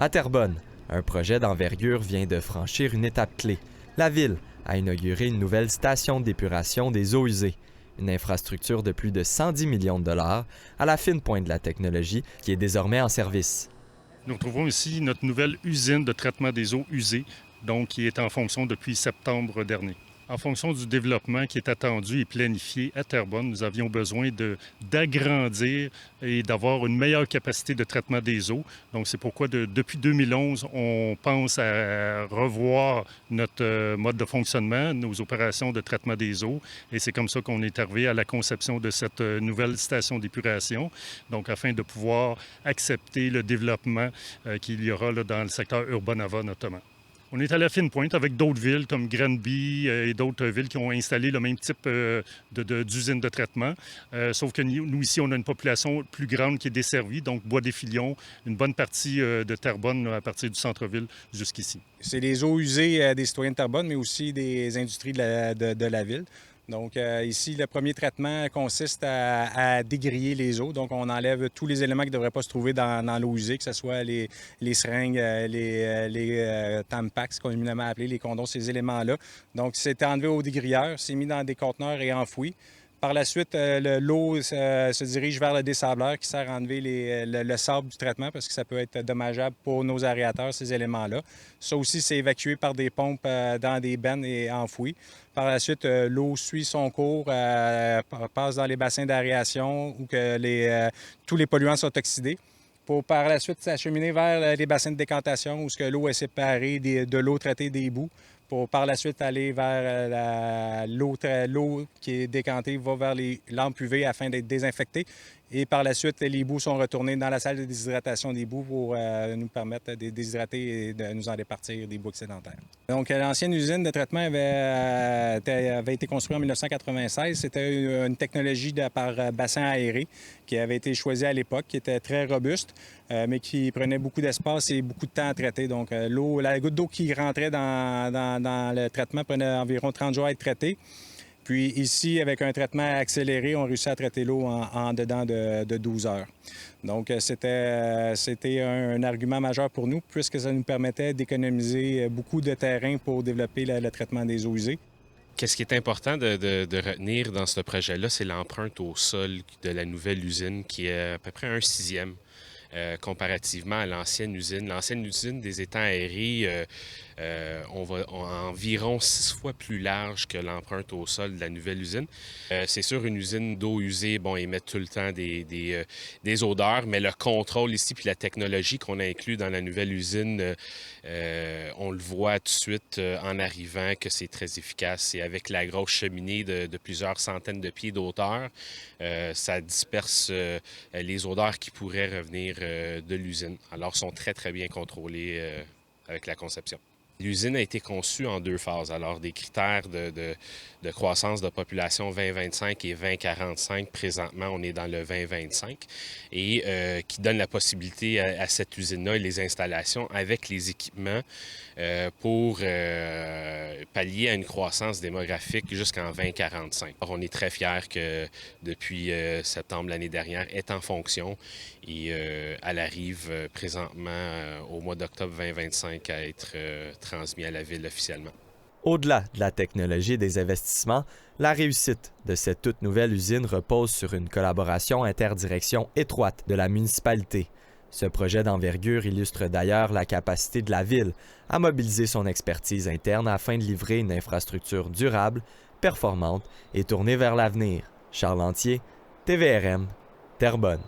À Terrebonne, un projet d'envergure vient de franchir une étape clé. La ville a inauguré une nouvelle station d'épuration des eaux usées, une infrastructure de plus de 110 millions de dollars à la fine pointe de la technologie qui est désormais en service. Nous retrouvons ici notre nouvelle usine de traitement des eaux usées, donc qui est en fonction depuis septembre dernier. En fonction du développement qui est attendu et planifié à Terrebonne, nous avions besoin d'agrandir et d'avoir une meilleure capacité de traitement des eaux. Donc, c'est pourquoi depuis 2011, on pense à revoir notre mode de fonctionnement, nos opérations de traitement des eaux. Et c'est comme ça qu'on est arrivé à la conception de cette nouvelle station d'épuration. Donc, afin de pouvoir accepter le développement qu'il y aura là, dans le secteur Urbanava notamment. On est à la fine pointe avec d'autres villes comme Granby et d'autres villes qui ont installé le même type d'usine de traitement. Sauf que nous, ici, on a une population plus grande qui est desservie, donc Bois-des-Filions, une bonne partie de Terrebonne à partir du centre-ville jusqu'ici. C'est les eaux usées des citoyens de Terrebonne, mais aussi des industries de la ville. Donc ici, le premier traitement consiste à dégriller les eaux. Donc on enlève tous les éléments qui ne devraient pas se trouver dans l'eau usée, que ce soit les seringues, les tampax, qu'on communément appelé, les condoms, ces éléments-là. Donc c'est enlevé au dégrilleur, c'est mis dans des conteneurs et enfoui. Par la suite, l'eau se dirige vers le dessableur qui sert à enlever le sable du traitement parce que ça peut être dommageable pour nos aérateurs, ces éléments-là. Ça aussi, c'est évacué par des pompes dans des bennes et enfoui. Par la suite, l'eau suit son cours, passe dans les bassins d'aération où tous les polluants sont oxydés. Pour par la suite s'acheminer vers les bassins de décantation où l'eau est séparée de l'eau traitée des boues. Pour par la suite aller vers l'eau qui est décantée, va vers les lampes UV afin d'être désinfectée. Et par la suite, les boues sont retournées dans la salle de déshydratation des boues pour nous permettre de déshydrater et de nous en départir des boues excédentaires. Donc, l'ancienne usine de traitement avait été construite en 1996. C'était une technologie par bassin aéré qui avait été choisie à l'époque, qui était très robuste, mais qui prenait beaucoup d'espace et beaucoup de temps à traiter. Donc, la goutte d'eau qui rentrait dans le traitement prenait environ 30 jours à être traitée. Puis ici, avec un traitement accéléré, on réussit à traiter l'eau en dedans de 12 heures. Donc, c'était un argument majeur pour nous, puisque ça nous permettait d'économiser beaucoup de terrain pour développer le traitement des eaux usées. Qu'est-ce qui est important de retenir dans ce projet-là, c'est l'empreinte au sol de la nouvelle usine, qui est à peu près 1/6 comparativement à l'ancienne usine. L'ancienne usine des étangs aérés, on va environ 6 fois plus large que l'empreinte au sol de la nouvelle usine. C'est sûr, une usine d'eau usée, bon, émet tout le temps des odeurs, mais le contrôle ici puis la technologie qu'on a inclus dans la nouvelle usine, on le voit tout de suite en arrivant que c'est très efficace. Et avec la grosse cheminée de plusieurs centaines de pieds d'auteur, ça disperse les odeurs qui pourraient revenir de l'usine. Alors, sont très, très bien contrôlés avec la conception. L'usine a été conçue en 2 phases. Alors, des critères de croissance de population 2025 et 2045. Présentement, on est dans le 2025 et qui donne la possibilité à cette usine-là et les installations avec les équipements pour pallier à une croissance démographique jusqu'en 2045. Alors, on est très fiers que depuis septembre l'année dernière est en fonction et elle arrive présentement au mois d'octobre 2025 à être transmis à la ville officiellement. Au-delà de la technologie et des investissements, la réussite de cette toute nouvelle usine repose sur une collaboration interdirection étroite de la municipalité. Ce projet d'envergure illustre d'ailleurs la capacité de la ville à mobiliser son expertise interne afin de livrer une infrastructure durable, performante et tournée vers l'avenir. Charles Lantier, TVRM, Terrebonne.